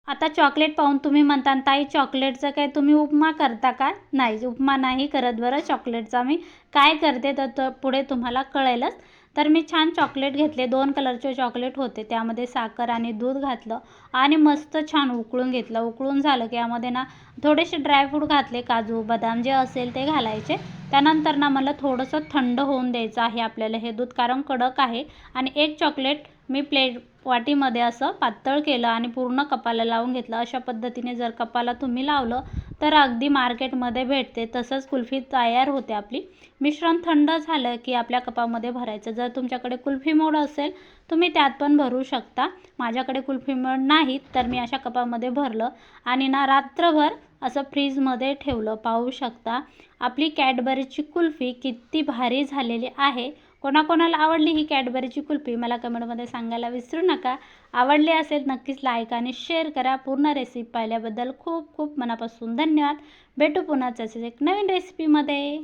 आता चॉकलेट पाहून तुम्ही म्हणता, ताई चॉकलेटचं काय तुम्ही उपमा करता का? नाही, उपमा नाही करत बरं चॉकलेटचा मी. काय करते तर पुढे तुम्हाला कळेलच. तर मी छान चॉकलेट घेतले, 2 कलरचे चॉकलेट होते. त्यामध्ये साखर आणि दूध घातलं आणि मस्त छान उकळून घेतलं. उकळून झालं की यामध्ये ना थोडेसे ड्रायफ्रूट घातले, काजू, बदाम जे असेल ते घालायचे. त्यानंतर ना मला थोडंसं थंड होऊन द्यायचं आहे आपल्याला हे दूध, कारण कडक आहे. आणि एक चॉकलेट मी वाटीमध्ये असं पातळ केलं आणि पूर्ण कपाला लावून घेतलं. अशा पद्धतीने जर कपाला तुम्ही लावलं तर अगदी मार्केटमध्ये भेटते तसंच कुल्फी तयार होते आपली. मिश्रण थंड झालं की आपल्या कपामध्ये भरायचं. जर तुमच्याकडे कुल्फी मोड असेल तुम्ही त्यात पण भरू शकता. माझ्याकडे कुल्फी मोड नाही तर मी अशा कपामध्ये भरलं आणि ना रात्रभर असं फ्रीजमध्ये ठेवलं. पाहू शकता आपली कॅडबरीची कुल्फी किती भारी झालेली आहे. कोणाकोणाला आवडली ही कॅडबरीची कुल्फी मला कमेंटमध्ये सांगायला विसरू नका. आवडली असेल नक्कीच लाईक आणि शेअर करा. पूर्ण रेसिपी पाहिल्याबद्दल खूप खूप मनापासून धन्यवाद. भेटू पुन्हाच असेच एक नवीन रेसिपीमध्ये.